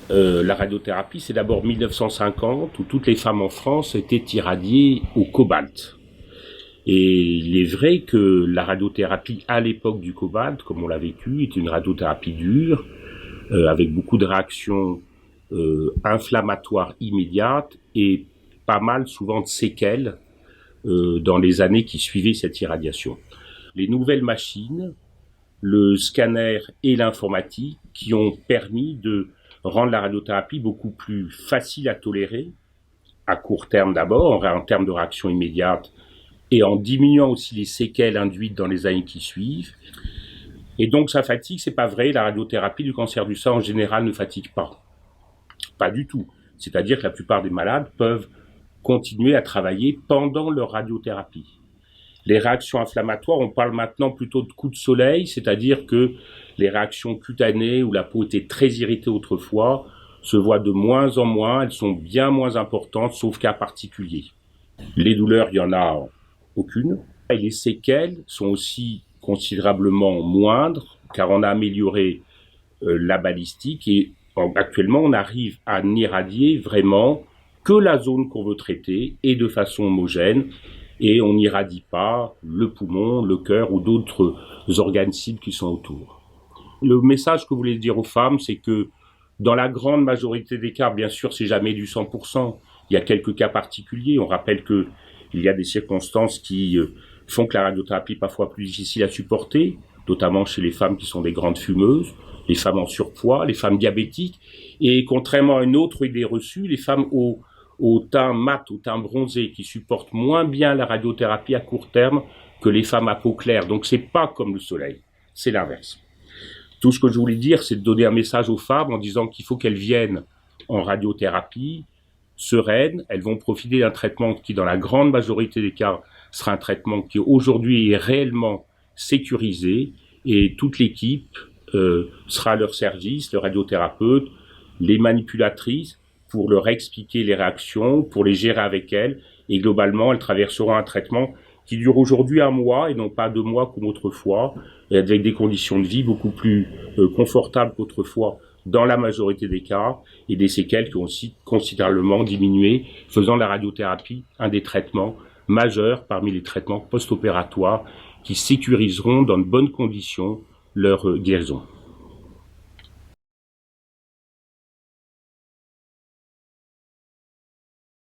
La radiothérapie, c'est d'abord 1950 où toutes les femmes en France étaient irradiées au cobalt. Et il est vrai que la radiothérapie à l'époque du cobalt, comme on l'a vécu, était une radiothérapie dure, avec beaucoup de réactions inflammatoires immédiates et pas mal souvent de séquelles dans les années qui suivaient cette irradiation. Les nouvelles machines, le scanner et l'informatique qui ont permis de rendre la radiothérapie beaucoup plus facile à tolérer, à court terme d'abord, en termes de réaction immédiate, et en diminuant aussi les séquelles induites dans les années qui suivent. Et donc ça fatigue, c'est pas vrai, la radiothérapie du cancer du sein en général ne fatigue pas. Pas du tout. C'est-à-dire que la plupart des malades peuvent continuer à travailler pendant leur radiothérapie. Les réactions inflammatoires, on parle maintenant plutôt de coups de soleil, c'est-à-dire que les réactions cutanées où la peau était très irritée autrefois se voient de moins en moins, elles sont bien moins importantes, sauf cas particuliers. Les douleurs, il y en a aucune. Et les séquelles sont aussi considérablement moindres, car on a amélioré la balistique et actuellement on arrive à n'irradier vraiment que la zone qu'on veut traiter et de façon homogène, et on n'irradie pas le poumon, le cœur ou d'autres organes cibles qui sont autour. Le message que vous voulez dire aux femmes, c'est que dans la grande majorité des cas, bien sûr, c'est jamais du 100%. Il y a quelques cas particuliers. On rappelle que il y a des circonstances qui font que la radiothérapie est parfois plus difficile à supporter, notamment chez les femmes qui sont des grandes fumeuses, les femmes en surpoids, les femmes diabétiques. Et contrairement à une autre idée reçue, les femmes au teint mat, au teint bronzé, qui supportent moins bien la radiothérapie à court terme que les femmes à peau claire. Donc c'est pas comme le soleil, c'est l'inverse. Tout ce que je voulais dire, c'est de donner un message aux femmes en disant qu'il faut qu'elles viennent en radiothérapie sereines. Elles vont profiter d'un traitement qui, dans la grande majorité des cas, sera un traitement qui aujourd'hui est réellement sécurisé, et toute l'équipe sera à leur service, le radiothérapeute, les manipulatrices, pour leur expliquer les réactions, pour les gérer avec elles, et globalement, elles traverseront un traitement qui dure aujourd'hui 1 mois et non pas 2 mois comme autrefois, et avec des conditions de vie beaucoup plus confortables qu'autrefois dans la majorité des cas, et des séquelles qui ont aussi considérablement diminué, faisant de la radiothérapie un des traitements majeurs parmi les traitements post-opératoires qui sécuriseront dans de bonnes conditions leur guérison.